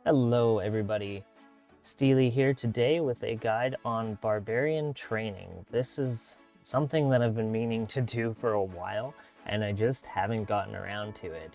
Hello everybody, Steely here today with a guide on Barbarian Training. This is something that I've been meaning to do for a while and I just haven't gotten around to it.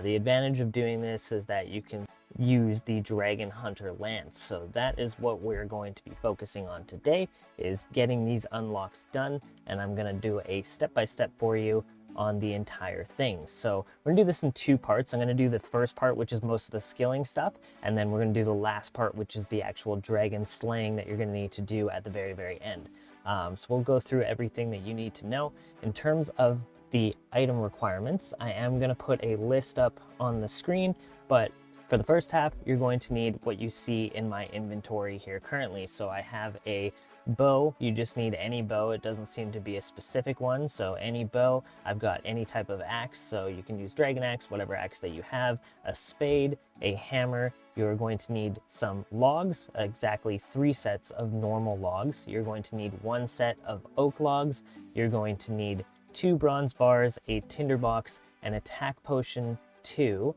The advantage of doing this is that you can use the Dragon Hunter Lance, so that is what we're going to be focusing on today, is getting these unlocks done, and I'm going to do a step-by-step for you on the entire thing. So we're gonna do this in two parts. I'm gonna do the first part, which is most of the skilling stuff, and then we're gonna do the last part, which is the actual dragon slaying that you're gonna need to do at the very end. So we'll go through everything that you need to know. In terms of the item requirements, I am gonna put a list up on the screen, but for the first half, you're going to need what you see in my inventory here currently. So I have a bow. You just need any bow. It doesn't seem to be a specific one, so any bow. I've got any type of axe, so you can use dragon axe, whatever axe that you have, a spade, a hammer. You're going to need some logs, exactly 3 sets of normal logs. You're going to need 1 set of oak logs. You're going to need 2 bronze bars, a tinderbox, an attack potion 2,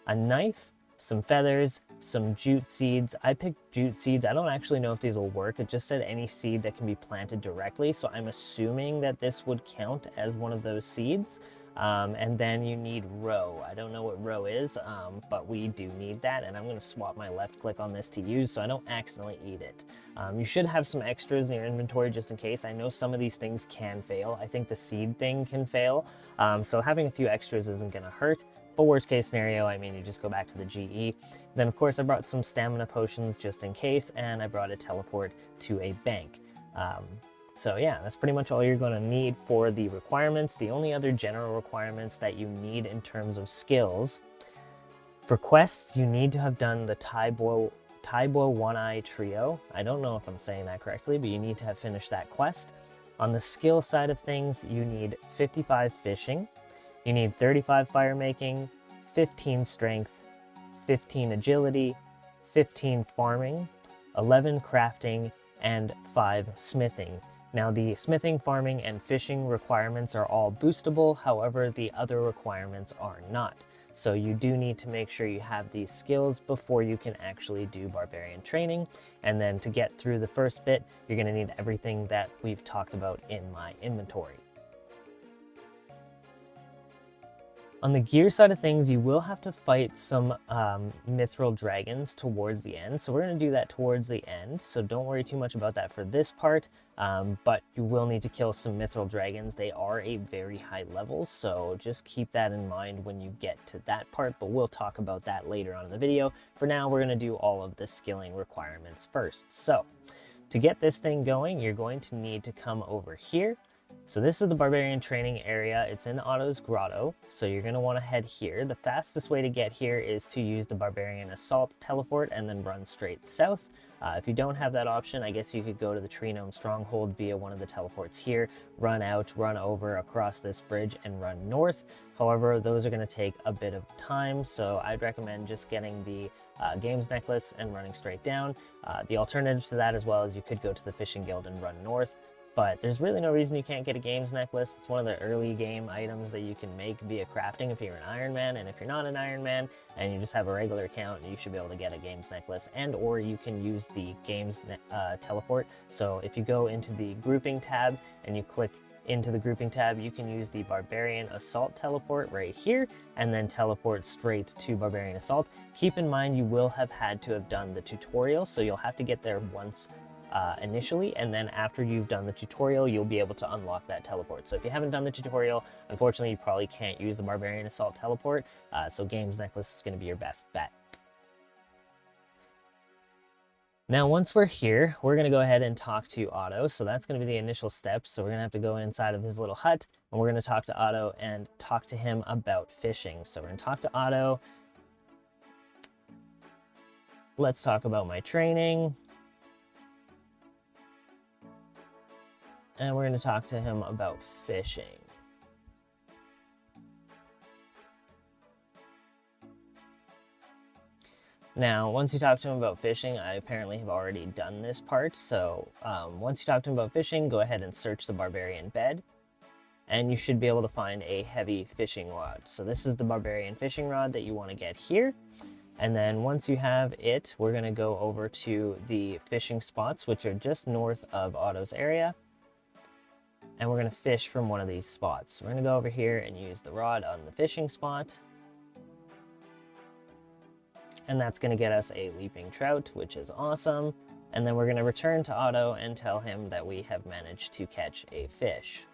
a knife, some feathers, some jute seeds. I picked jute seeds. I don't actually know if these will work. It just said any seed that can be planted directly, so I'm assuming that this would count as one of those seeds. And then you need roe. I don't know what roe is, but we do need that, and I'm going to swap my left click on this to use so I don't accidentally eat it. You should have some extras in your inventory just in case. I know some of these things can fail. I think the seed thing can fail, so having a few extras isn't going to hurt. But worst case scenario, I mean, you just go back to the GE. Then of course I brought some stamina potions just in case, and I brought a teleport to a bank. So yeah, that's pretty much all you're going to need for the requirements. The only other general requirements that you need in terms of skills, for quests, you need to have done the Taibo One-Eye Trio. I don't know if I'm saying that correctly, but you need to have finished that quest. On the skill side of things, you need 55 fishing. You need 35 firemaking, 15 strength, 15 agility, 15 farming, 11 crafting, and 5 smithing. Now the smithing, farming, and fishing requirements are all boostable, however the other requirements are not. So you do need to make sure you have these skills before you can actually do barbarian training. And then to get through the first bit, you're going to need everything that we've talked about in my inventory. On the gear side of things, you will have to fight some Mithril dragons towards the end. So we're going to do that towards the end. So don't worry too much about that for this part. But you will need to kill some Mithril dragons. They are a very high level. So just keep that in mind when you get to that part. But we'll talk about that later on in the video. For now, we're going to do all of the skilling requirements first. So to get this thing going, you're going to need to come over here. So this is the Barbarian Training area. It's in Otto's Grotto, so you're going to want to head here. The fastest way to get here is to use the Barbarian Assault teleport and then run straight south. If you don't have that option, I guess you could go to the Tree Gnome Stronghold via one of the teleports here, run out, run over across this bridge, and run north. However, those are going to take a bit of time, so I'd recommend just getting the Games Necklace and running straight down. The alternative to that as well is you could go to the Fishing Guild and run north. But there's really no reason you can't get a Games Necklace. It's one of the early game items that you can make via crafting if you're an Iron Man, and if you're not an Iron Man and you just have a regular account, you should be able to get a Games Necklace, and or you can use the Games teleport. So if you go into the grouping tab and you click into the grouping tab, you can use the Barbarian Assault teleport right here and then teleport straight to Barbarian Assault. Keep in mind you will have had to have done the tutorial, so you'll have to get there once initially, and then after you've done the tutorial, you'll be able to unlock that teleport. So if you haven't done the tutorial, unfortunately, you probably can't use the Barbarian Assault teleport, so Games Necklace is going to be your best bet. Now, once we're here, we're going to go ahead and talk to Otto, so that's going to be the initial step. So we're going to have to go inside of his little hut, and we're going to talk to Otto and talk to him about fishing. So we're going to talk to Otto. Let's talk about my training. And we're going to talk to him about fishing. Now, once you talk to him about fishing, I apparently have already done this part. So once you talk to him about fishing, go ahead and search the Barbarian bed. And you should be able to find a heavy fishing rod. So this is the Barbarian fishing rod that you want to get here. And then once you have it, we're going to go over to the fishing spots, which are just north of Otto's area. And we're going to fish from one of these spots. We're going to go over here and use the rod on the fishing spot. And that's going to get us a leaping trout, which is awesome. And then we're going to return to Otto and tell him that we have managed to catch a fish.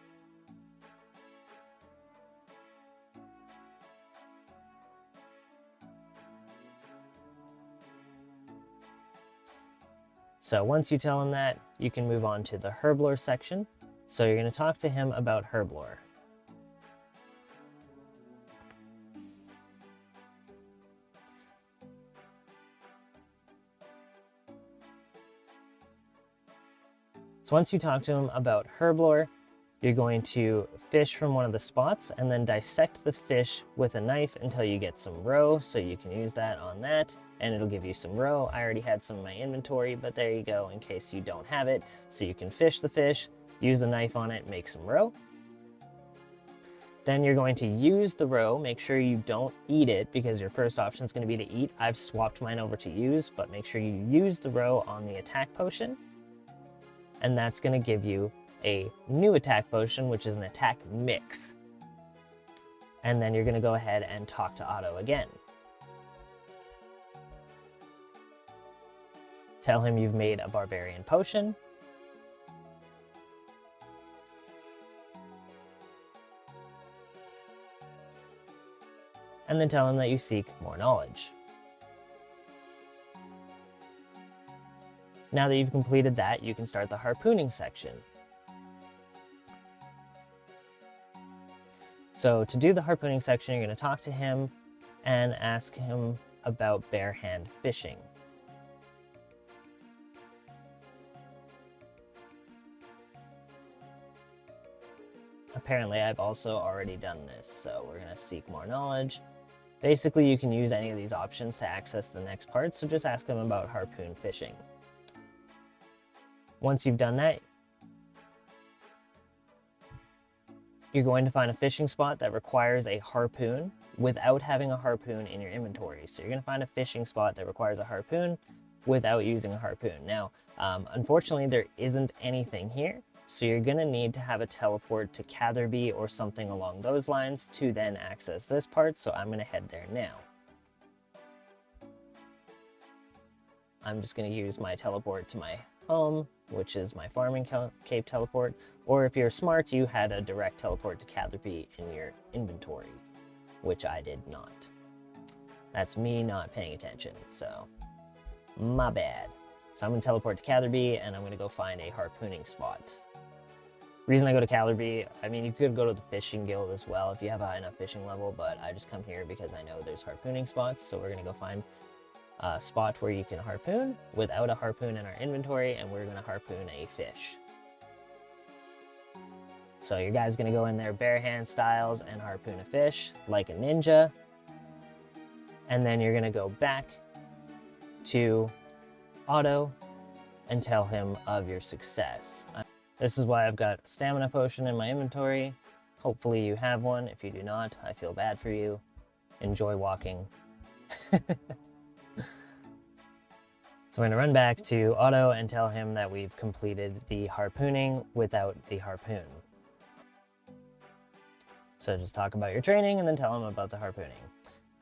So once you tell him that, you can move on to the Herblore section. So you're going to talk to him about Herblore. So once you talk to him about Herblore, you're going to fish from one of the spots and then dissect the fish with a knife until you get some roe, so you can use that on that and it'll give you some roe. I already had some in my inventory, but there you go in case you don't have it. So you can fish the fish, use the knife on it, make some roe. Then you're going to use the roe. Make sure you don't eat it because your first option is going to be to eat. I've swapped mine over to use, but make sure you use the roe on the attack potion. And that's going to give you a new attack potion, which is an attack mix. And then you're going to go ahead and talk to Otto again. Tell him you've made a barbarian potion. And then tell him that you seek more knowledge. Now that you've completed that, you can start the harpooning section. So to do the harpooning section, you're going to talk to him and ask him about barehand fishing. Apparently, I've also already done this, so we're going to seek more knowledge. Basically, you can use any of these options to access the next part, so just ask him about harpoon fishing. Once you've done that, you're going to find a fishing spot that requires a harpoon without having a harpoon in your inventory. So you're going to find a fishing spot that requires a harpoon without using a harpoon. Now, unfortunately, there isn't anything here, so you're going to need to have a teleport to Catherby or something along those lines to then access this part, so I'm going to head there now. I'm just going to use my teleport to my home, which is my farming cave teleport, or if you're smart, you had a direct teleport to Catherby in your inventory, which I did not. That's me not paying attention, so my bad. So I'm going to teleport to Catherby, and I'm going to go find a harpooning spot. Reason I go to Catherby, I mean, you could go to the fishing guild as well if you have a high enough fishing level, but I just come here because I know there's harpooning spots, so we're going to go find a spot where you can harpoon without a harpoon in our inventory, and we're going to harpoon a fish. So your guy's going to go in there barehand styles and harpoon a fish like a ninja, and then you're going to go back to Otto and tell him of your success. This is why I've got a stamina potion in my inventory. Hopefully you have one. If you do not, I feel bad for you. Enjoy walking. So we're going to run back to Otto and tell him that we've completed the harpooning without the harpoon. So just talk about your training and then tell him about the harpooning.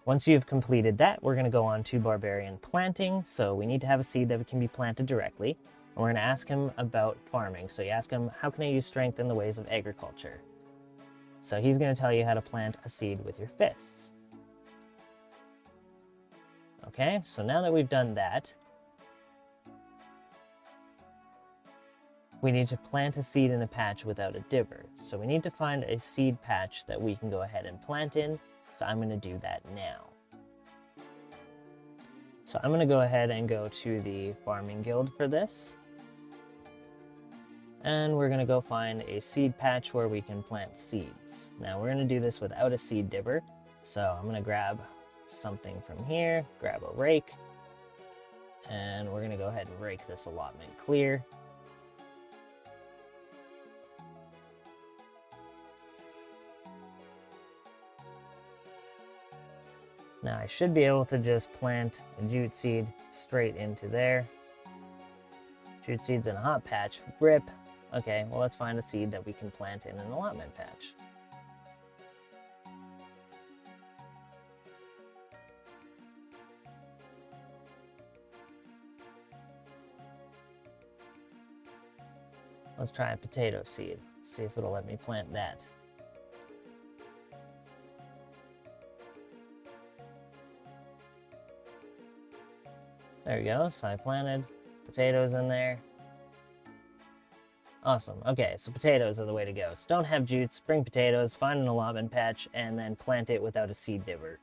Once you've completed that, we're going to go on to Barbarian Planting. So we need to have a seed that can be planted directly. And we're going to ask him about farming. So you ask him, how can I use strength in the ways of agriculture? So he's going to tell you how to plant a seed with your fists. Okay, so now that we've done that, we need to plant a seed in a patch without a dibber. So we need to find a seed patch that we can go ahead and plant in. So I'm going to do that now. So I'm going to go ahead and go to the farming guild for this. And we're going to go find a seed patch where we can plant seeds. Now we're going to do this without a seed dibber. So I'm going to grab something from here, grab a rake, and we're going to go ahead and rake this allotment clear. Now I should be able to just plant a jute seed straight into there. Jute seed's in a hot patch. Rip. Okay, well let's find a seed that we can plant in an allotment patch. Let's try a potato seed. Let's see if it'll let me plant that. There we go, so I planted potatoes in there. Awesome, okay, so potatoes are the way to go. So don't have jutes, bring potatoes, find an allotment patch, and then plant it without a seed dibber.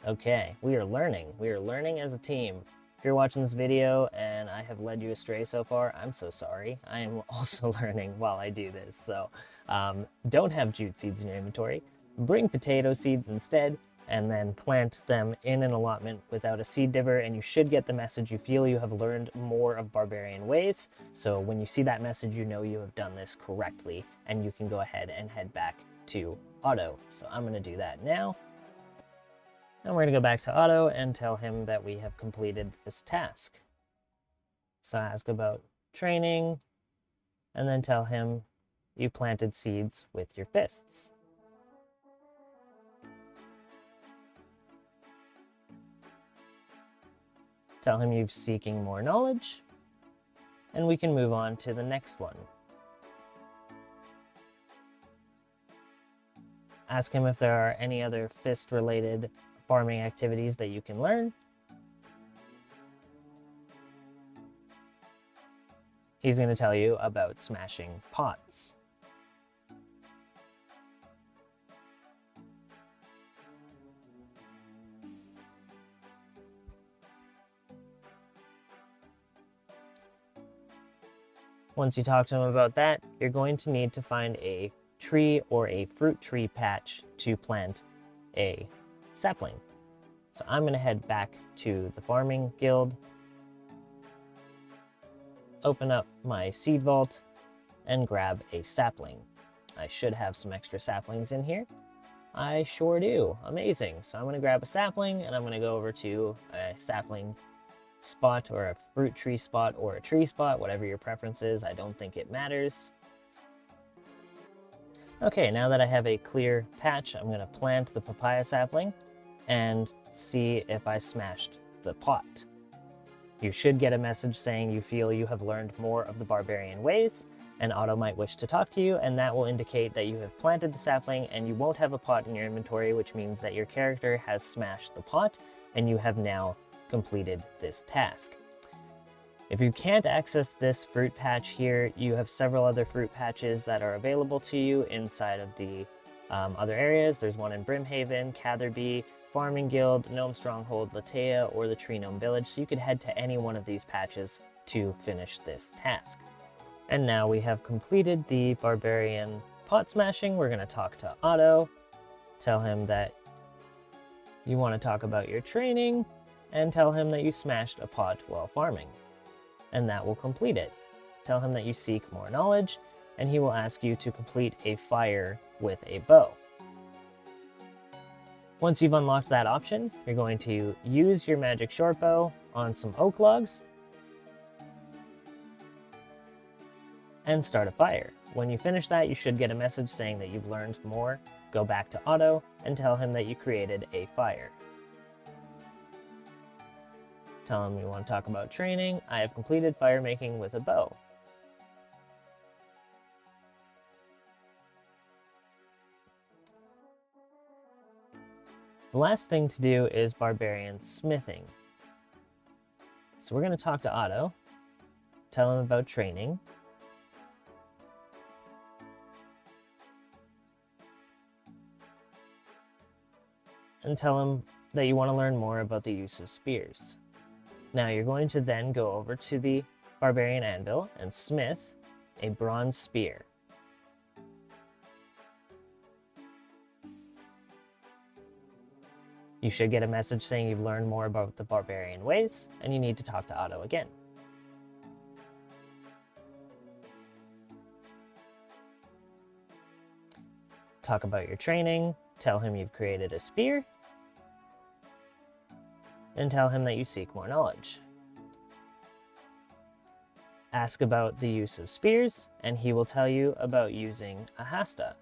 Okay, we are learning as a team. If you're watching this video and I have led you astray so far, I'm so sorry. I am also learning while I do this. So don't have jute seeds in your inventory. Bring potato seeds instead, and then plant them in an allotment without a seed dibber, and you should get the message you feel you have learned more of barbarian ways. So when you see that message, you know you have done this correctly, and you can go ahead and head back to Otto. So I'm going to do that now. And we're going to go back to Otto and tell him that we have completed this task. So ask about training, and then tell him you planted seeds with your fists. Tell him you're seeking more knowledge, and we can move on to the next one. Ask him if there are any other fist-related farming activities that you can learn. He's going to tell you about smashing pots. Once you talk to him about that, you're going to need to find a tree or a fruit tree patch to plant a sapling. So I'm going to head back to the farming guild, open up my seed vault, and grab a sapling. I should have some extra saplings in here. I sure do. Amazing. So I'm going to grab a sapling, and I'm going to go over to a sapling spot, or a fruit tree spot, or a tree spot, whatever your preference is. I don't think it matters. Okay, now that I have a clear patch, I'm going to plant the papaya sapling and see if I smashed the pot. You should get a message saying you feel you have learned more of the barbarian ways, and Otto might wish to talk to you, and that will indicate that you have planted the sapling and you won't have a pot in your inventory, which means that your character has smashed the pot and you have now completed this task. If you can't access this fruit patch here, you have several other fruit patches that are available to you inside of the other areas. There's one in Brimhaven, Catherby, Farming Guild, Gnome Stronghold, Latea, or the Tree Gnome Village, so you could head to any one of these patches to finish this task. And now we have completed the Barbarian pot smashing. We're going to talk to Otto, tell him that you want to talk about your training, and tell him that you smashed a pot while farming. And that will complete it. Tell him that you seek more knowledge, and he will ask you to complete a fire with a bow. Once you've unlocked that option, you're going to use your magic short bow on some oak logs and start a fire. When you finish that, you should get a message saying that you've learned more. Go back to Otto and tell him that you created a fire. Tell him you want to talk about training. I have completed firemaking with a bow. The last thing to do is Barbarian Smithing. So we're going to talk to Otto, tell him about training, and tell him that you want to learn more about the use of spears. Now you're going to then go over to the Barbarian Anvil and smith a bronze spear. You should get a message saying you've learned more about the barbarian ways, and you need to talk to Otto again. Talk about your training, tell him you've created a spear, and tell him that you seek more knowledge. Ask about the use of spears, and he will tell you about using a hasta.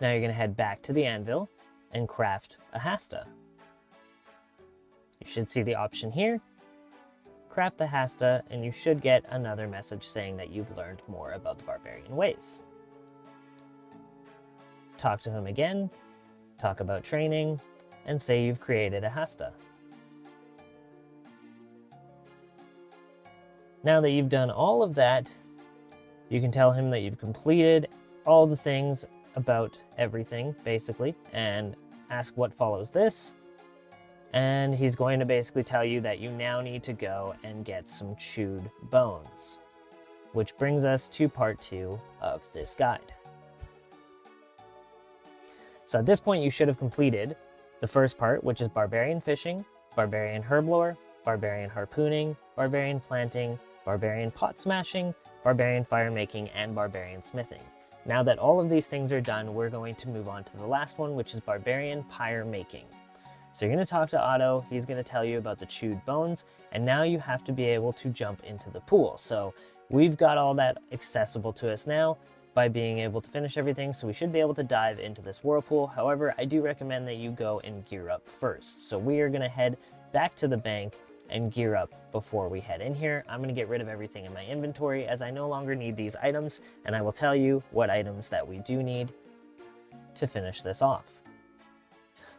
Now you're going to head back to the anvil and craft a hasta. You should see the option here. Craft the hasta, and you should get another message saying that you've learned more about the barbarian ways. Talk to him again, talk about training, and say you've created a hasta. Now that you've done all of that, you can tell him that you've completed all the things about everything, basically, and ask what follows this. And he's going to basically tell you that you now need to go and get some chewed bones. Which brings us to part 2 of this guide. So at this point you should have completed the first part, which is Barbarian Fishing, Barbarian Herblore, Barbarian Harpooning, Barbarian Planting, Barbarian Pot Smashing, Barbarian Firemaking, and Barbarian Smithing. Now that all of these things are done, we're going to move on to the last one, which is Barbarian Pyremaking. So you're going to talk to Otto, he's going to tell you about the chewed bones, and now you have to be able to jump into the pool. So we've got all that accessible to us now by being able to finish everything, so we should be able to dive into this whirlpool. However, I do recommend that you go and gear up first. So we are going to head back to the bank and gear up before we head in here. I'm going to get rid of everything in my inventory as I no longer need these items, and I will tell you what items that we do need to finish this off.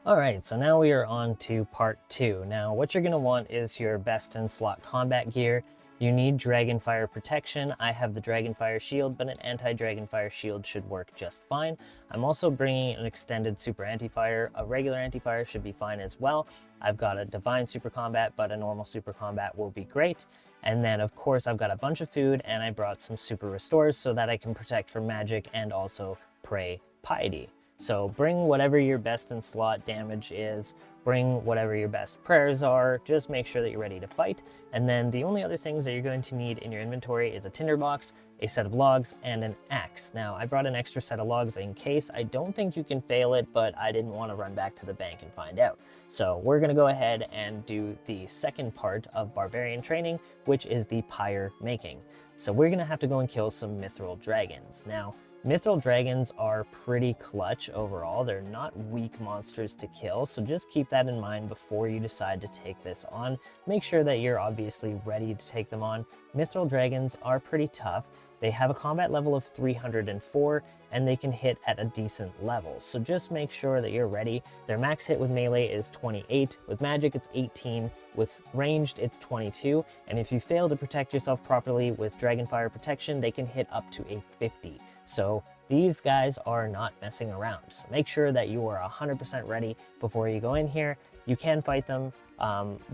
Alright, so now we are on to part 2. Now what you're going to want is your best in slot combat gear. You need Dragonfire protection. I have the Dragonfire shield, but an anti-Dragonfire shield should work just fine. I'm also bringing an extended super anti-fire. A regular anti-fire should be fine as well. I've got a divine super combat, but a normal super combat will be great. And then of course I've got a bunch of food, and I brought some super restores so that I can protect from magic and also pray piety. So bring whatever your best in slot damage is, bring whatever your best prayers are, just make sure that you're ready to fight. And then the only other things that you're going to need in your inventory is a tinderbox, a set of logs, and an axe. Now I brought an extra set of logs in case. I don't think you can fail it, but I didn't want to run back to the bank and find out. So we're going to go ahead and do the second part of Barbarian Training, which is the Pyremaking. So we're going to have to go and kill some Mithril dragons. Now, Mithril dragons are pretty clutch overall. They're not weak monsters to kill, so just keep that in mind before you decide to take this on. Make sure that you're obviously ready to take them on. Mithril dragons are pretty tough. They have a combat level of 304, and they can hit at a decent level, so just make sure that you're ready. Their max hit with melee is 28, with magic it's 18, with ranged it's 22, and if you fail to protect yourself properly with Dragonfire protection, they can hit up to a 50. So these guys are not messing around. So make sure that you are 100% ready before you go in here. You can fight them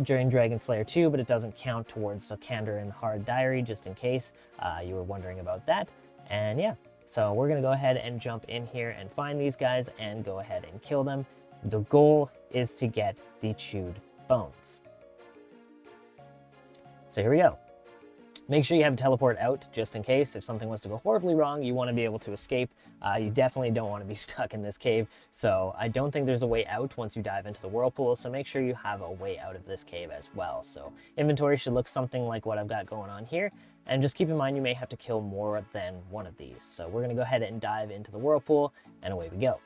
during Dragon Slayer 2, but it doesn't count towards the Candor and Hard Diary, just in case you were wondering about that. And yeah, so we're going to go ahead and jump in here and find these guys and go ahead and kill them. The goal is to get the chewed bones. So here we go. Make sure you have a teleport out, just in case. If something was to go horribly wrong, you want to be able to escape. You definitely don't want to be stuck in this cave, so I don't think there's a way out once you dive into the whirlpool, so make sure you have a way out of this cave as well. So inventory should look something like what I've got going on here, and just keep in mind you may have to kill more than one of these. So we're going to go ahead and dive into the whirlpool, and away we go.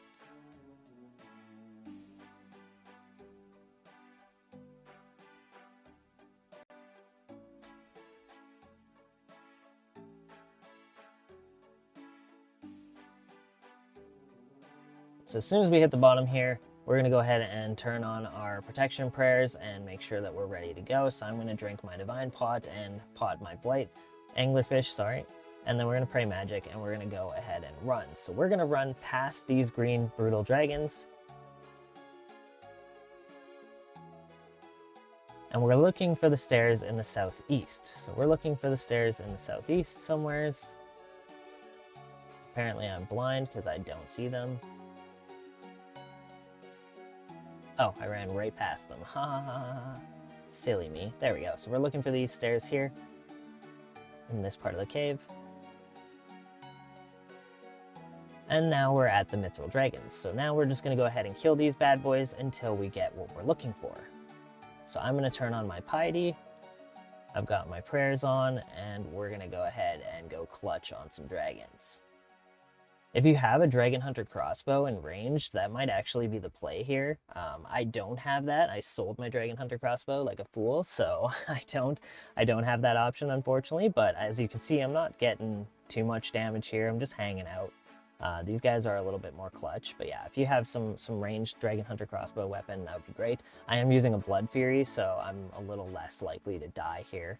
So as soon as we hit the bottom here, we're going to go ahead and turn on our protection prayers and make sure that we're ready to go. So I'm going to drink my divine pot and pot my blight anglerfish, sorry. And then we're going to pray magic and we're going to go ahead and run. So we're going to run past these green brutal dragons. And we're looking for the stairs in the southeast. So we're looking for the stairs in the southeast somewheres. Apparently I'm blind because I don't see them. Oh, I ran right past them. Ha ha ha ha. Silly me. There we go. So we're looking for these stairs here in this part of the cave. And now we're at the Mithril Dragons. So now we're just going to go ahead and kill these bad boys until we get what we're looking for. So I'm going to turn on my piety. I've got my prayers on, and we're going to go ahead and go clutch on some dragons. If you have a Dragon Hunter crossbow in ranged, that might actually be the play here. I don't have that. I sold my Dragon Hunter crossbow like a fool, so I don't have that option, unfortunately. But as you can see, I'm not getting too much damage here. I'm just hanging out. These guys are a little bit more clutch, but yeah, if you have some ranged Dragon Hunter crossbow weapon, that would be great. I am using a Blood Fury, so I'm a little less likely to die here.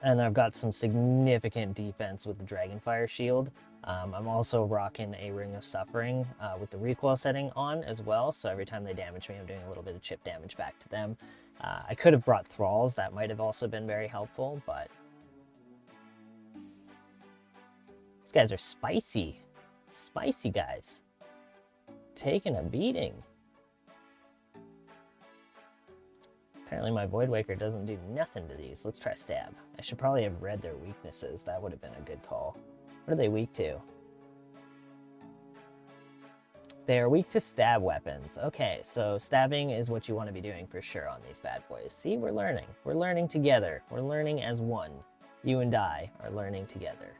And I've got some significant defense with the Dragonfire Shield. I'm also rocking a Ring of Suffering with the recoil setting on as well, so every time they damage me, I'm doing a little bit of chip damage back to them. I could have brought Thralls, that might have also been very helpful, but these guys are spicy. Spicy guys. Taking a beating. Apparently my Void Waker doesn't do nothing to these. Let's try Stab. I should probably have read their weaknesses. That would have been a good call. What are they weak to? They are weak to stab weapons. Okay, so stabbing is what you want to be doing for sure on these bad boys. See, we're learning. We're learning together. We're learning as one. You and I are learning together.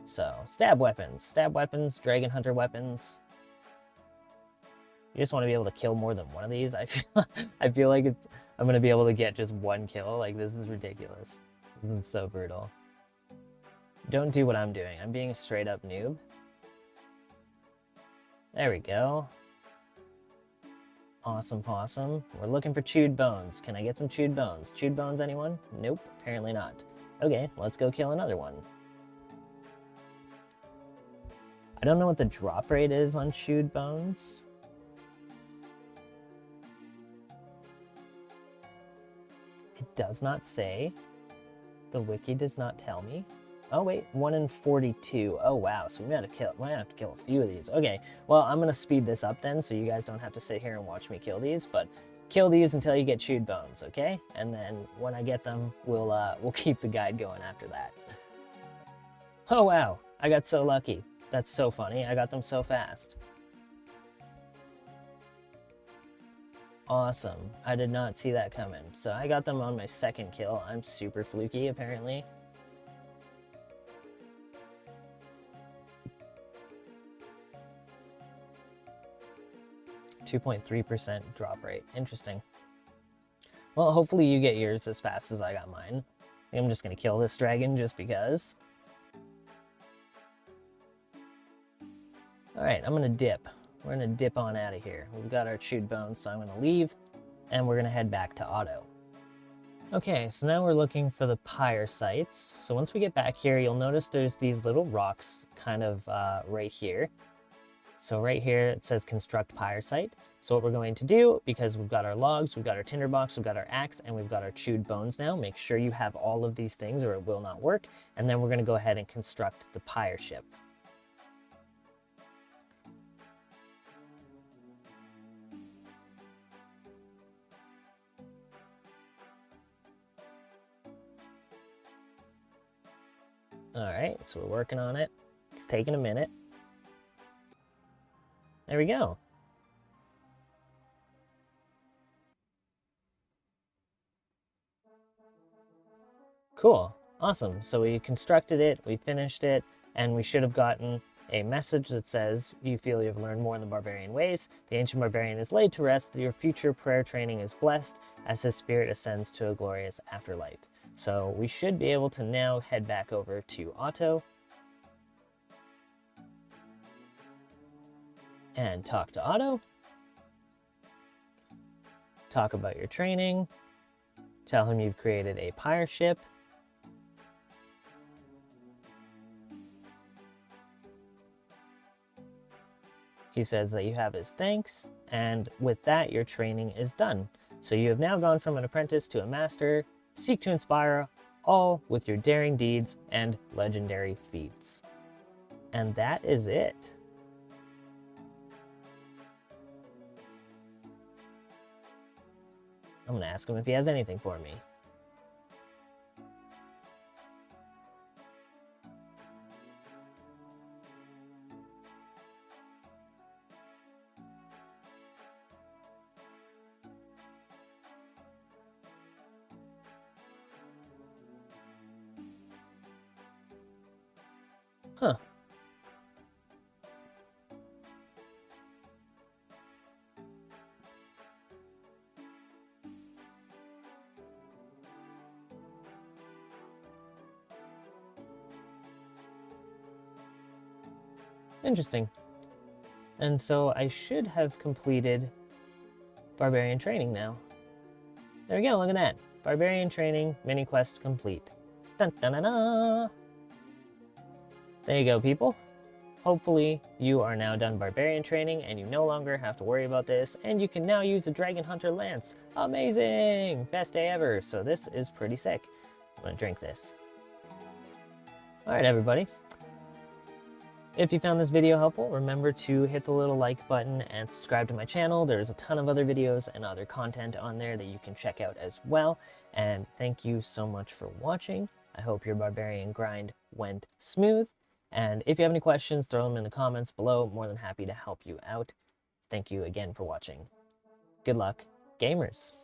So, stab weapons, Dragon Hunter weapons. You just want to be able to kill more than one of these. I feel like I'm going to be able to get just one kill. Like, this is ridiculous. This is so brutal. Don't do what I'm doing. I'm being a straight up noob. There we go. Awesome possum. We're looking for chewed bones. Can I get some chewed bones? Chewed bones, anyone? Nope, apparently not. Okay, let's go kill another one. I don't know what the drop rate is on chewed bones. It does not say. The wiki does not tell me. Oh wait, 1 in 42. Oh wow, so we might have to kill a few of these. Okay, well I'm gonna speed this up then, so you guys don't have to sit here and watch me kill these. But kill these until you get chewed bones, okay? And then when I get them, we'll keep the guide going after that. Oh wow, I got so lucky. That's so funny. I got them so fast. Awesome. I did not see that coming. So I got them on my second kill. I'm super fluky, apparently. .3% drop rate. Interesting. Well, hopefully you get yours as fast as I got mine. I think I'm just going to kill this dragon just because. Alright, I'm going to dip. We're going to dip on out of here. We've got our chewed bones, so I'm going to leave, and we're going to head back to auto. Okay, so now we're looking for the pyre sites. So once we get back here, you'll notice there's these little rocks kind of right here. So right here, it says construct pyre site. So what we're going to do, because we've got our logs, we've got our tinderbox, we've got our axe, and we've got our chewed bones now, make sure you have all of these things or it will not work. And then we're going to go ahead and construct the pyre ship. Alright, so we're working on it. It's taking a minute. There we go. Cool. Awesome. So we constructed it, we finished it, and we should have gotten a message that says, you feel you've learned more in the barbarian ways. The ancient barbarian is laid to rest. Your future prayer training is blessed as his spirit ascends to a glorious afterlife. So we should be able to now head back over to auto and talk to Otto. Talk about your training. Tell him you've created a pyre ship. He says that you have his thanks, and with that, your training is done. So you have now gone from an apprentice to a master. Seek to inspire all with your daring deeds and legendary feats. And that is it. I'm going to ask him if he has anything for me. Huh. Interesting. And so I should have completed Barbarian Training now. There we go, look at that. Barbarian Training, mini quest complete. Dun dun dun dun! There you go, people. Hopefully, you are now done Barbarian Training and you no longer have to worry about this, and you can now use a Dragon Hunter Lance. Amazing! Best day ever. So this is pretty sick. I'm gonna drink this. Alright, everybody. If you found this video helpful, remember to hit the little like button and subscribe to my channel. There's a ton of other videos and other content on there that you can check out as well. And thank you so much for watching. I hope your barbarian grind went smooth. And if you have any questions, throw them in the comments below. More than happy to help you out. Thank you again for watching. Good luck, gamers.